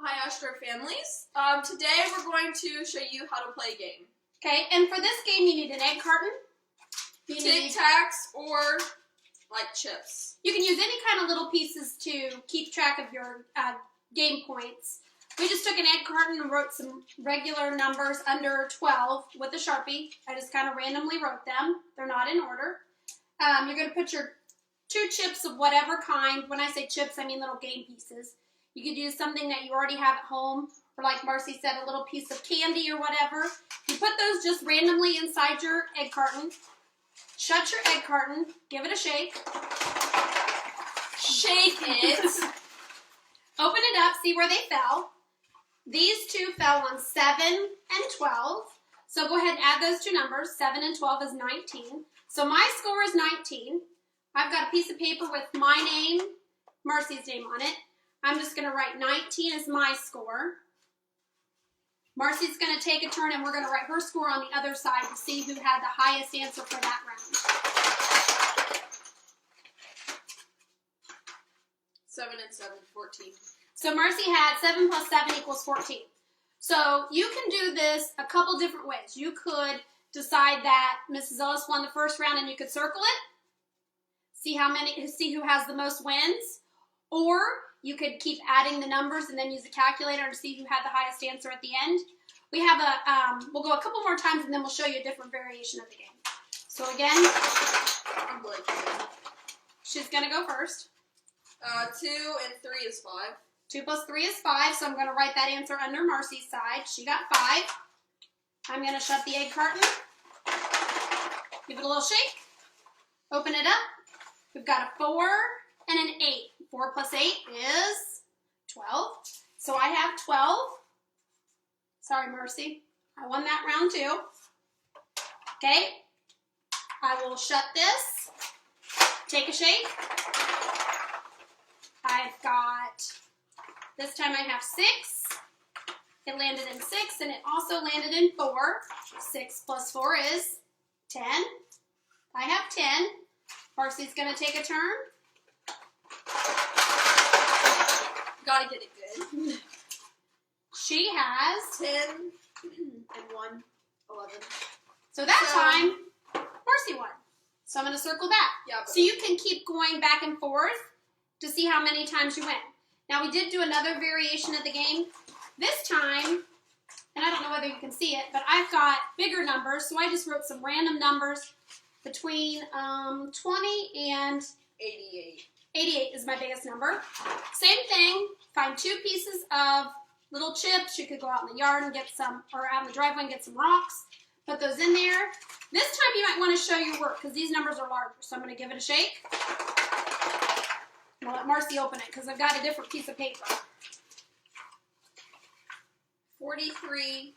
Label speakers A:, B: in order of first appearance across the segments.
A: Hi, Astro families. Today we're going to show you how to play a game.
B: Okay, and for this game you need an egg carton.
A: Tic Tacs or like chips.
B: You can use any kind of little pieces to keep track of your game points. We just took an egg carton and wrote some regular numbers under 12 with a Sharpie. I just kind of randomly wrote them. They're not in order. You're going to put your 2 chips of whatever kind. When I say chips, I mean little game pieces. You could use something that you already have at home, or like Marcy said, a little piece of candy or whatever. You put those just randomly inside your egg carton. Shut your egg carton. Give it a shake.
A: Shake it.
B: Open it up. See where they fell. These 2 fell on 7 and 12. So go ahead and add those 2 numbers. 7 and 12 is 19. So my score is 19. I've got a piece of paper with my name, Marcy's name on it. I'm just going to write 19 as my score. Marcy's going to take a turn and we're going to write her score on the other side to see who had the highest answer for that round.
A: 7 and 7, 14.
B: So Marcy had 7 plus 7 equals 14. So you can do this a couple different ways. You could decide that Mrs. Ellis won the first round and you could circle it. See who has the most wins. Or you could keep adding the numbers and then use a calculator to see who had the highest answer at the end. We have we'll go a couple more times and then we'll show you a different variation of the game. So again, she's going to go first.
A: 2 and 3 is 5.
B: 2 plus 3 is 5, so I'm going to write that answer under Marcy's side. She got 5. I'm going to shut the egg carton. Give it a little shake. Open it up. We've got a 4 and an 8. 4 plus 8 is 12. So I have 12. Sorry, Marcy. I won that round too. Okay. I will shut this. Take a shake. I've got, this time I have 6. It landed in 6 and it also landed in 4. 6 plus 4 is 10. I have 10. Marcy's going to take a turn.
A: Gotta get it good.
B: She has
A: 10 and 1, 11.
B: So that time, Marcy won. So I'm going to circle that.
A: Yeah,
B: so you can keep going back and forth to see how many times you win. Now we did do another variation of the game. This time, and I don't know whether you can see it, but I've got bigger numbers, so I just wrote some random numbers between 20 and
A: 88.
B: 88 is my biggest number. Same thing, find 2 pieces of little chips. You could go out in the yard and get some, or out in the driveway and get some rocks. Put those in there. This time you might want to show your work because these numbers are larger. So I'm going to give it a shake. I'll let Marcy open it because I've got a different piece of paper.
A: 43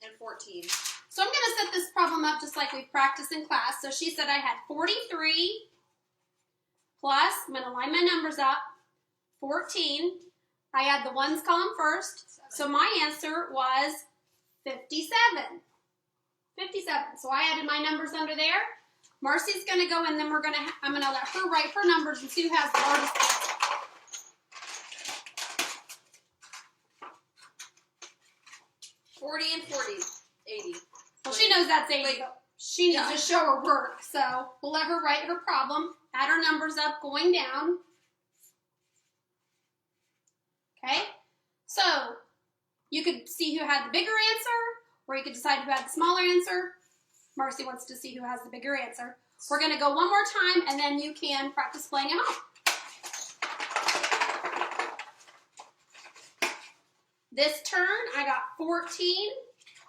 A: and 14.
B: So I'm going to set this problem up just like we've practiced in class. So she said I had 43 plus, I'm going to line my numbers up, 14. I add the ones column first. So my answer was 57. 57. So I added my numbers under there. Marcy's going to go and then I'm going to let her write her numbers and see who has the largest answer.
A: And 40, 80.
B: Well, she knows that's 80, but she needs to show her work. So we'll let her write her problem, add her numbers up, going down. Okay? So you could see who had the bigger answer, or you could decide who had the smaller answer. Marcy wants to see who has the bigger answer. We're going to go one more time, and then you can practice playing at home. This turn, I got 14,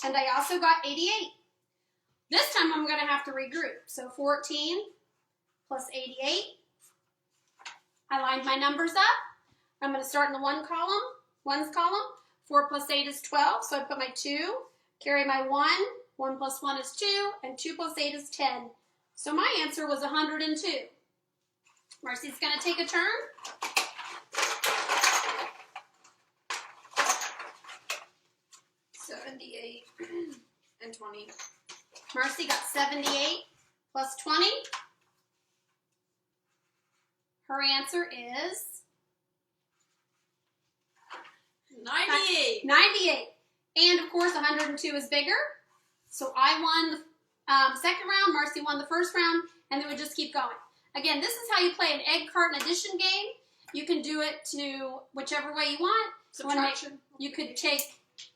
B: and I also got 88. This time, I'm going to have to regroup. So 14 plus 88. I lined my numbers up. I'm going to start in the ones column. 4 plus 8 is 12, so I put my 2, carry my 1. 1 plus 1 is 2, and 2 plus 8 is 10. So my answer was 102. Marcy's going to take a turn.
A: And 20.
B: Marcy got 78 plus 20. Her answer is
A: 98.
B: 98. And of course, 102 is bigger. So I won the second round, Marcy won the first round, and then we just keep going. Again, this is how you play an egg carton addition game. You can do it to whichever way you want.
A: Subtraction.
B: You could take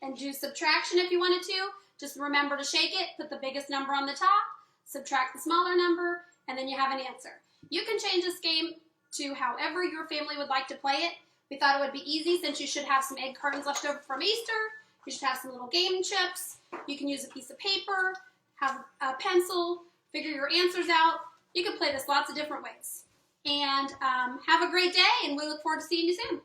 B: and do subtraction if you wanted to. Just remember to shake it, put the biggest number on the top, subtract the smaller number, and then you have an answer. You can change this game to however your family would like to play it. We thought it would be easy since you should have some egg cartons left over from Easter. You should have some little game chips. You can use a piece of paper, have a pencil, figure your answers out. You can play this lots of different ways. And have a great day, and we look forward to seeing you soon.